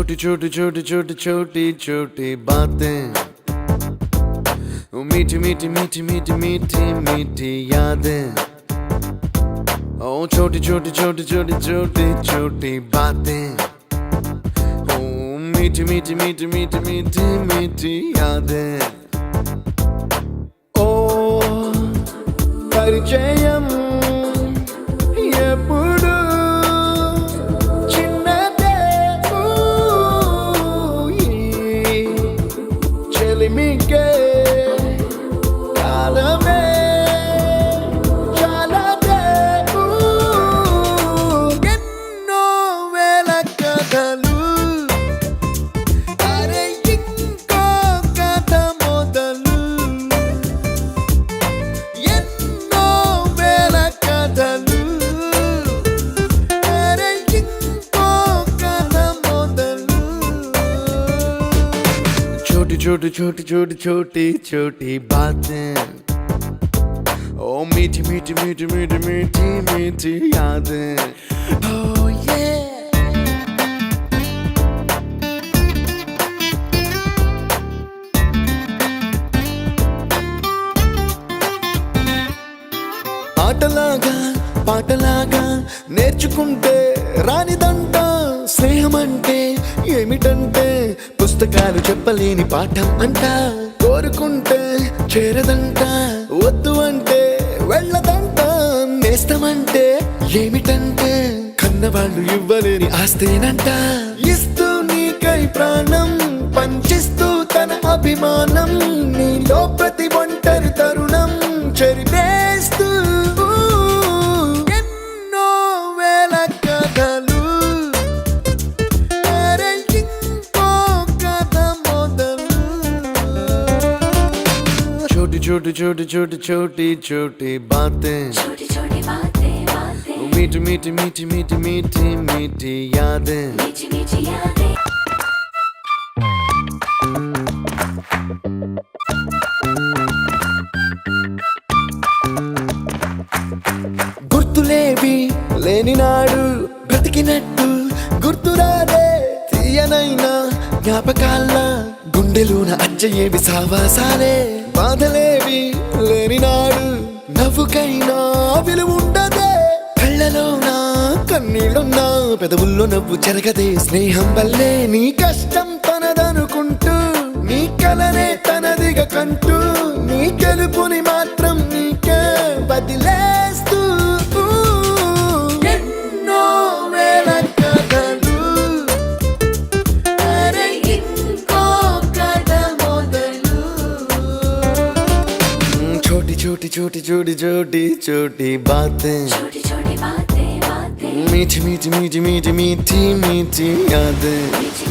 छोटी छोटी छोटी छोटी छोटी छोटी बातें, मीठी मीठी मीठी मीठी मीठी मीठी यादें। ओ छोटी छोटी छोटी छोटी छोटी छोटी बातें, ओ मीठी मीठी मीठी मीठी मीठी मीठी यादें। ओ परिचయం ఎప్పుడు చిన్నదే చెలిమికే కాలమే చాలదే ఎన్నో వేల కథలు అరే ఇంకో కథ మొదలు ఎన్నో వేల కథలు అరే ఇంకో కథ మొదలు छोटी छोटी छोटी छोटी छोटी छोटी बातें, ओ मीठी मीठी मीठी मीठी मीठी मीठी यादें। Oh yeah। ఆటలాగా పాటలాగా నేర్చుకుంటే రానిదంట స్నేహమంటే ఏమిటంటే పుస్తకాలు చెప్పలేని పాఠం అంట కోరుకుంటే చేరదంట వద్దు అంటే వెళ్ళదంట నేస్తమంటే ఏమిటంటే కన్నవాళ్ళు ఇవ్వలేని ఆస్తేనంట ఇస్తూ నీకై ప్రాణం పంచిస్తూ తన అభిమానం నీలో ప్రతి ఒంటరి తరుణం చెరిపేస్తూ ఎన్నో వేల కథలు అరే ఇంకో కథ మొదలు छोटी छोटी छोटी छोटी छोटी छोटी बातें, छोटी छोटी बातें बातें मीठी मीठी मीठी मीठी मीठी मीठी यादें। मीठी मीठी यादें। గుర్తులేవి లేని నాడు బ్రతికినట్టు గుర్తురాదే తీయనైనా జ్ఞాపకాల గుండెలోన అచ్చయేవి సావాసాలే బాధలేవి లేని నాడు నవ్వుకైనా విలువుండదే కళ్ళలోనా కన్నీళ్ళున్నా పెదవుల్లో నవ్వు చెరగదే స్నేహం వల్లే నీ కష్టం తనదనుకుంటూ నీ కలనే తనదిగా కంటూ నీ గెలుపుని మాత్రం నీకే బదిలేస్తూ ఎన్నో వేల కథలు అరే ఇంకో కథ మొదలు छोटी छोटी छोटी छोटी छोटी छोटी बातें, छोटी छोटी बातें बातें मीठी मीठी मीठी मीठी मीठी मीठी यादें। मीठी